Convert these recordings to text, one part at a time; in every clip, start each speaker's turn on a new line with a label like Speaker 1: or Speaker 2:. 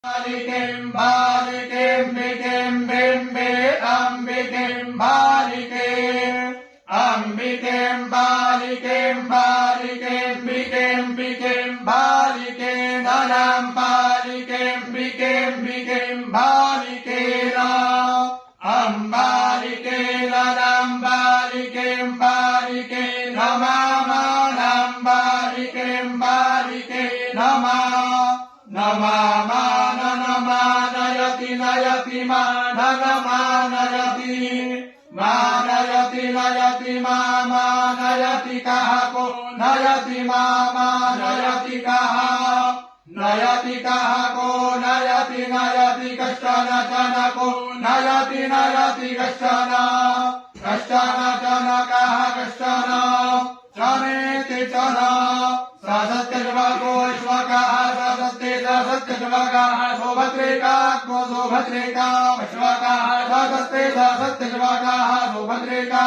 Speaker 1: Balikim balikim bikim bimbi ambikim balikim ambikim balikim balikim bikim bikim balikim nanam balikim bikim bikim balikim ambalikim nanam balikim balikim namamanam balikim balikim namama nayati nayati manayati manayati nayati mama nayati kahako nayati mama nayati kahako nayati nayati kashana janako nayati nayati kashana jana kaha kashana janeti jana सत्य जवाको श्वका सत्य सत्य जवाका सोभद्रेका को सोभद्रेका श्वका सत्य सत्य जवाका सोभद्रेका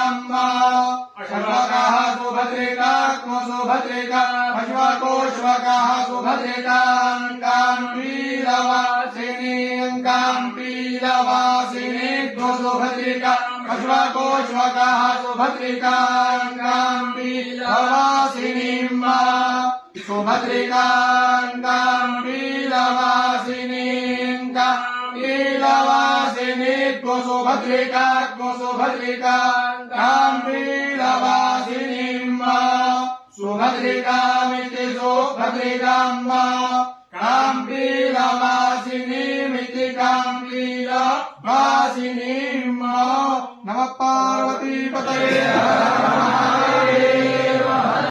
Speaker 1: श्वका सोभद्रेका को सोभद्रेका श्वको श्वका सोभद्रेका काम्पीरवासिनी को सोभद्रेका श्वको श्वका सोभद्रेका काम्पीरवासिनी सुभद्रिकां वीरवासिनी को सुभद्रिकां वीरवासिनी सुभद्रिकामिति सुभद्रिकां कां वीरवासिनीमिति कां वीरवासिनी नमः पार्वती पतये